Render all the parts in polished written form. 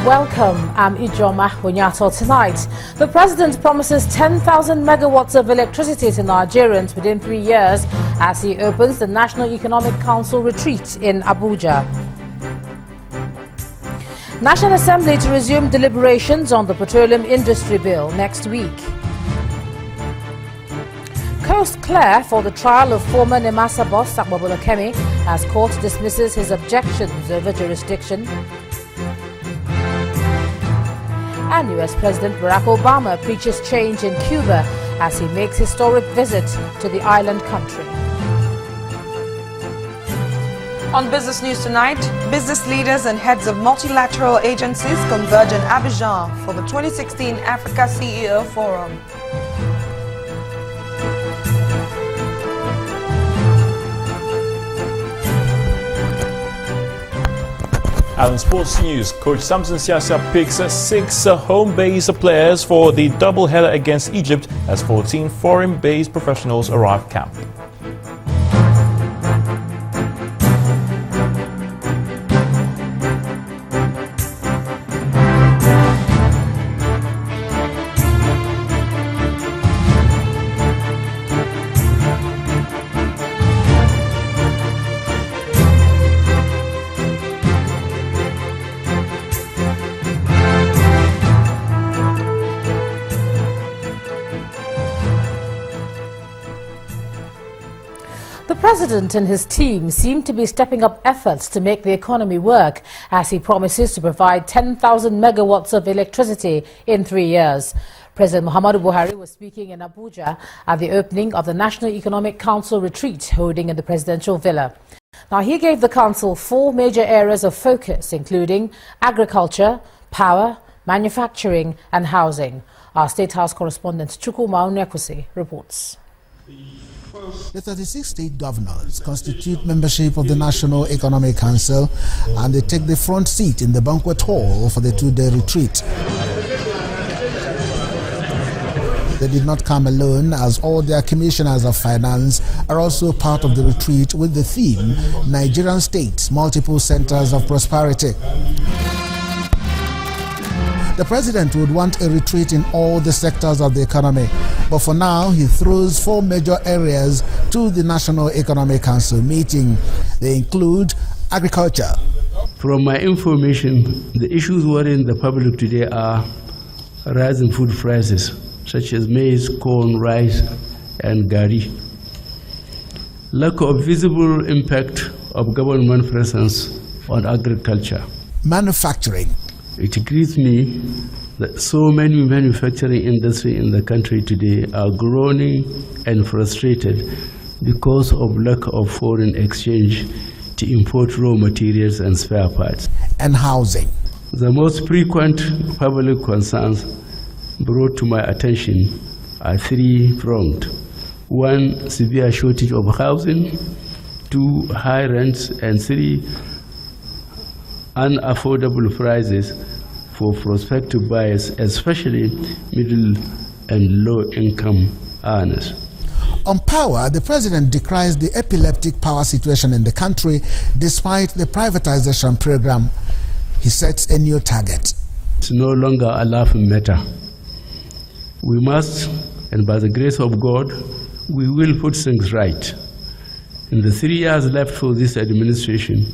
Welcome. I'm Ijoma Onyato. Tonight, the president promises 10,000 megawatts of electricity to Nigerians within 3 years as he opens the National Economic Council retreat in Abuja. National Assembly to resume deliberations on the petroleum industry bill next week. Coast clear for the trial of former Nemasa boss Sakbabula Kemi as court dismisses his objections over jurisdiction. And US President Barack Obama preaches change in Cuba as he makes historic visit to the island country. On Business News tonight, business leaders and heads of multilateral agencies converge in Abidjan for the 2016 Africa CEO Forum. And in sports news, Coach Samson Siasa picks 6 home-based players for the doubleheader against Egypt as 14 foreign-based professionals arrive camp. The president and his team seem to be stepping up efforts to make the economy work as he promises to provide 10,000 megawatts of electricity in 3 years. President Muhammadu Buhari was speaking in Abuja at the opening of the National Economic Council retreat holding in the presidential villa. Now, he gave the council 4 major areas of focus, including agriculture, power, manufacturing and housing. Our State House correspondent Chukwuma Onyekwusi reports. The 36 state governors constitute membership of the National Economic Council, and they take the front seat in the banquet hall for the 2-day retreat. They did not come alone, as all their commissioners of finance are also part of the retreat with the theme Nigerian States, Multiple Centers of Prosperity. The president would want a retreat in all the sectors of the economy, but for now he throws 4 major areas to the National Economic Council meeting. They include agriculture. From my information, the issues worrying the public today are rising food prices, such as maize, corn, rice, and gari. Lack of visible impact of government presence on agriculture. Manufacturing. It grieves me that so many manufacturing industry in the country today are groaning and frustrated because of lack of foreign exchange to import raw materials and spare parts. And housing. The most frequent public concerns brought to my attention are 3-pronged. 1, severe shortage of housing. 2, high rents. And 3, unaffordable prices for prospective buyers, especially middle and low-income earners. On power, the president decries the epileptic power situation in the country despite the privatization program. He sets a new target. It's no longer a laughing matter. We must, and by the grace of God, we will put things right. In the 3 years left for this administration,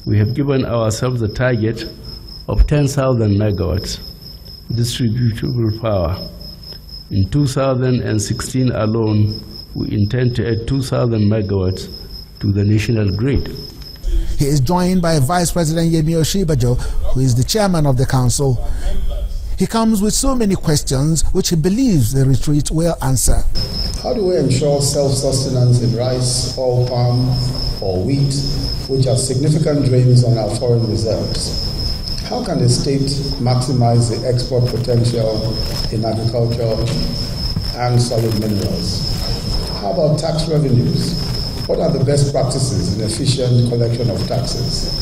we have given ourselves a target of 10,000 megawatts distributable power. In 2016 alone, we intend to add 2,000 megawatts to the national grid. He is joined by Vice President Yemi Oshibajo, who is the chairman of the council. He comes with so many questions which he believes the retreat will answer. How do we ensure self-sustenance in rice, oil palm, or wheat, which are significant drains on our foreign reserves? How can the state maximize the export potential in agriculture and solid minerals? How about tax revenues? What are the best practices in efficient collection of taxes?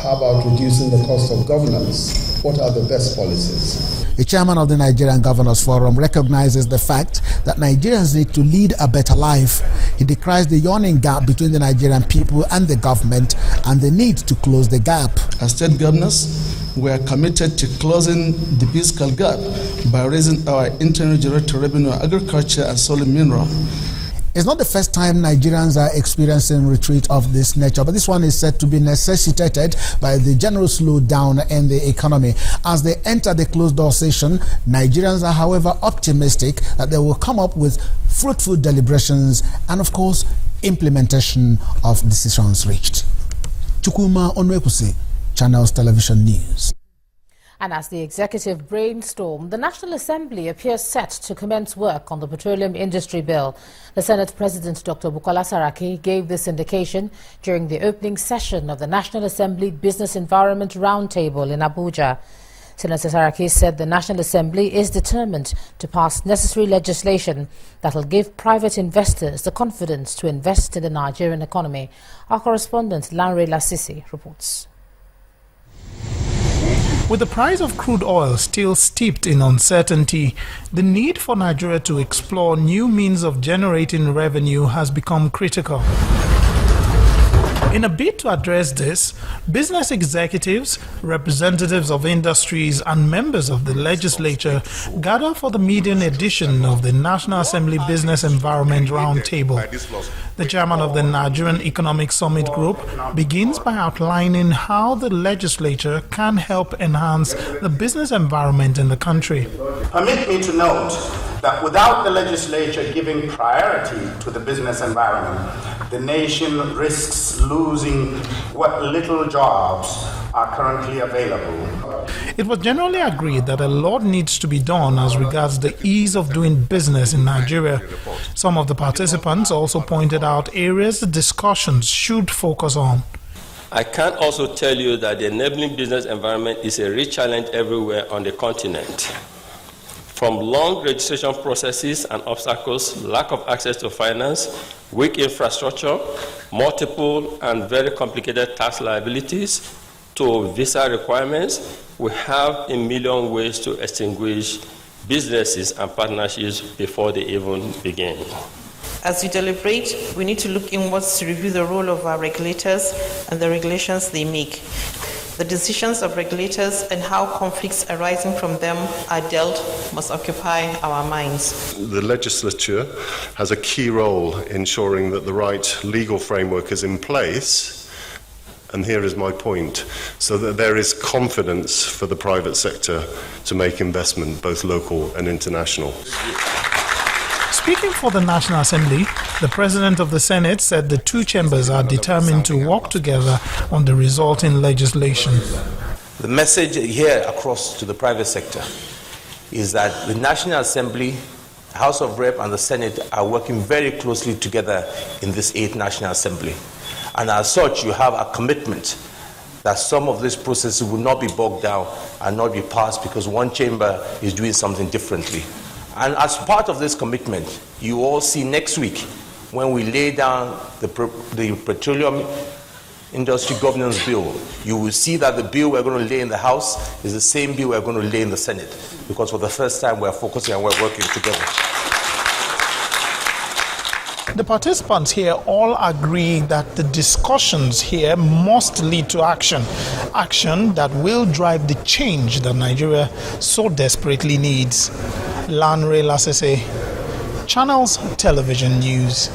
How about reducing the cost of governance? What are the best policies? The chairman of the Nigerian Governors Forum recognizes the fact that Nigerians need to lead a better life. He decries the yawning gap between the Nigerian people and the government and the need to close the gap. As state governors, we are committed to closing the fiscal gap by raising our internal generated revenue, agriculture, and solid mineral. It's not the first time Nigerians are experiencing retreat of this nature, but this one is said to be necessitated by the general slowdown in the economy. As they enter the closed-door session, Nigerians are, however, optimistic that they will come up with fruitful deliberations and, of course, implementation of decisions reached. Chukwuma Onwekusi, Channels Television News. And as the executive brainstorm, the National Assembly appears set to commence work on the Petroleum Industry Bill. The Senate President, Dr. Bukola Saraki, gave this indication during the opening session of the National Assembly Business Environment Roundtable in Abuja. Senator Saraki said the National Assembly is determined to pass necessary legislation that will give private investors the confidence to invest in the Nigerian economy. Our correspondent, Lanre Lasisi, reports. With the price of crude oil still steeped in uncertainty, the need for Nigeria to explore new means of generating revenue has become critical. In a bid to address this, business executives, representatives of industries and members of the legislature gather for the maiden edition of the National Assembly Business Environment Roundtable. The chairman of the Nigerian Economic Summit Group begins by outlining how the legislature can help enhance the business environment in the country. Permit me to note that without the legislature giving priority to the business environment, the nation risks losing what little jobs are currently available. It was generally agreed that a lot needs to be done as regards the ease of doing business in Nigeria. Some of the participants also pointed out areas the discussions should focus on. I can also tell you that the enabling business environment is a real challenge everywhere on the continent. From long registration processes and obstacles, lack of access to finance, weak infrastructure, multiple and very complicated tax liabilities, to visa requirements, we have a million ways to extinguish businesses and partnerships before they even begin. As we deliberate, we need to look inwards to review the role of our regulators and the regulations they make. The decisions of regulators and how conflicts arising from them are dealt must occupy our minds. The legislature has a key role in ensuring that the right legal framework is in place, and here is my point, so that there is confidence for the private sector to make investment, both local and international. Speaking for the National Assembly, the President of the Senate said the two chambers are determined to work together on the resulting legislation. The message here across to the private sector is that the National Assembly, House of Rep and the Senate are working very closely together in this 8th National Assembly. And as such, you have a commitment that some of these processes will not be bogged down and not be passed because one chamber is doing something differently. And as part of this commitment, you all see next week when we lay down the Petroleum Industry Governance Bill, you will see that the bill we're going to lay in the House is the same bill we're going to lay in the Senate, because for the first time we're focusing and we're working together. The participants here all agree that the discussions here must lead to action that will drive the change that Nigeria so desperately needs. Lanre Lasese, Channels Television News.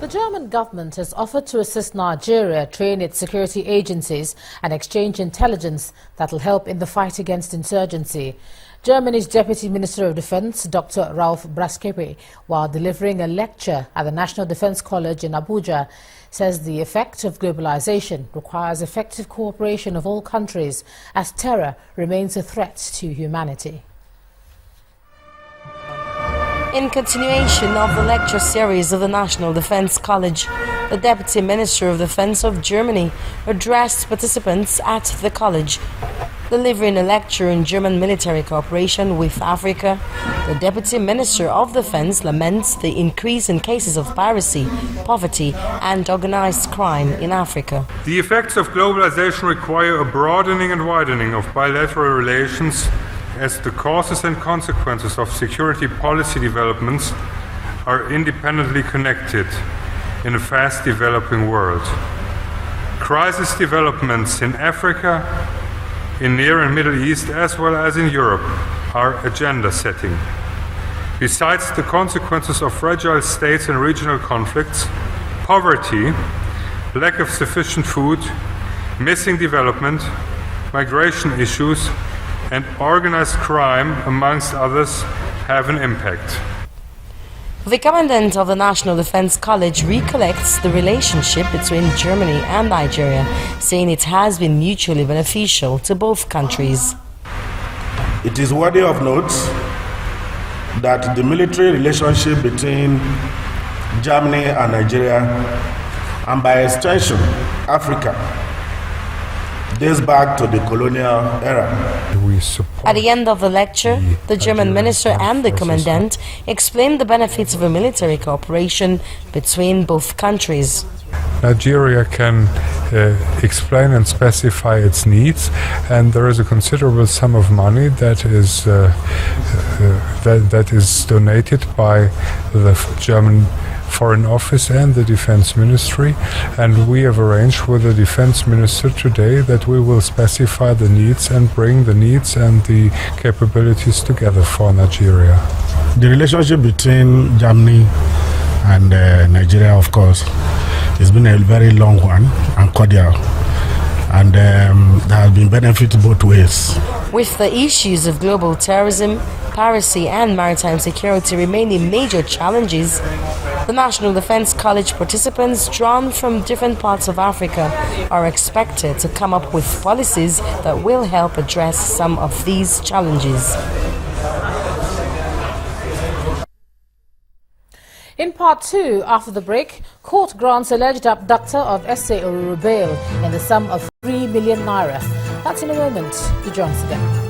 The German government has offered to assist Nigeria train its security agencies and exchange intelligence that will help in the fight against insurgency. Germany's Deputy Minister of Defense, Dr. Ralph Braskepe, while delivering a lecture at the National Defense College in Abuja, says the effect of globalization requires effective cooperation of all countries as terror remains a threat to humanity. In continuation of the lecture series of the National Defense College, the Deputy Minister of Defense of Germany addressed participants at the college. Delivering a lecture on German military cooperation with Africa, the Deputy Minister of Defense laments the increase in cases of piracy, poverty and organized crime in Africa. The effects of globalization require a broadening and widening of bilateral relations, as the causes and consequences of security policy developments are independently connected in a fast-developing world. Crisis developments in Africa, in Near and Middle East as well as in Europe are agenda setting. Besides the consequences of fragile states and regional conflicts, poverty, lack of sufficient food, missing development, migration issues, and organized crime, amongst others, have an impact. The Commandant of the National Defense College recollects the relationship between Germany and Nigeria, saying it has been mutually beneficial to both countries. It is worthy of note that the military relationship between Germany and Nigeria, and by extension Africa, dates back to the colonial era. At the end of the lecture, the German minister and the commandant explained the benefits of a military cooperation between both countries. Nigeria can explain and specify its needs, and there is a considerable sum of money that is donated by the German Foreign Office and the Defense Ministry, and we have arranged with the Defense Minister today that we will specify the needs and bring the needs and the capabilities together for Nigeria. The relationship between Germany and Nigeria, of course, has been a very long one and cordial, and there have been benefits both ways. With the issues of global terrorism, piracy and maritime security remaining major challenges, the National Defense College participants drawn from different parts of Africa are expected to come up with policies that will help address some of these challenges. In part 2, after the break, court grants alleged abductor of S.A. Oruru bail in the sum of 3 million naira. That's in a moment. Do join us again.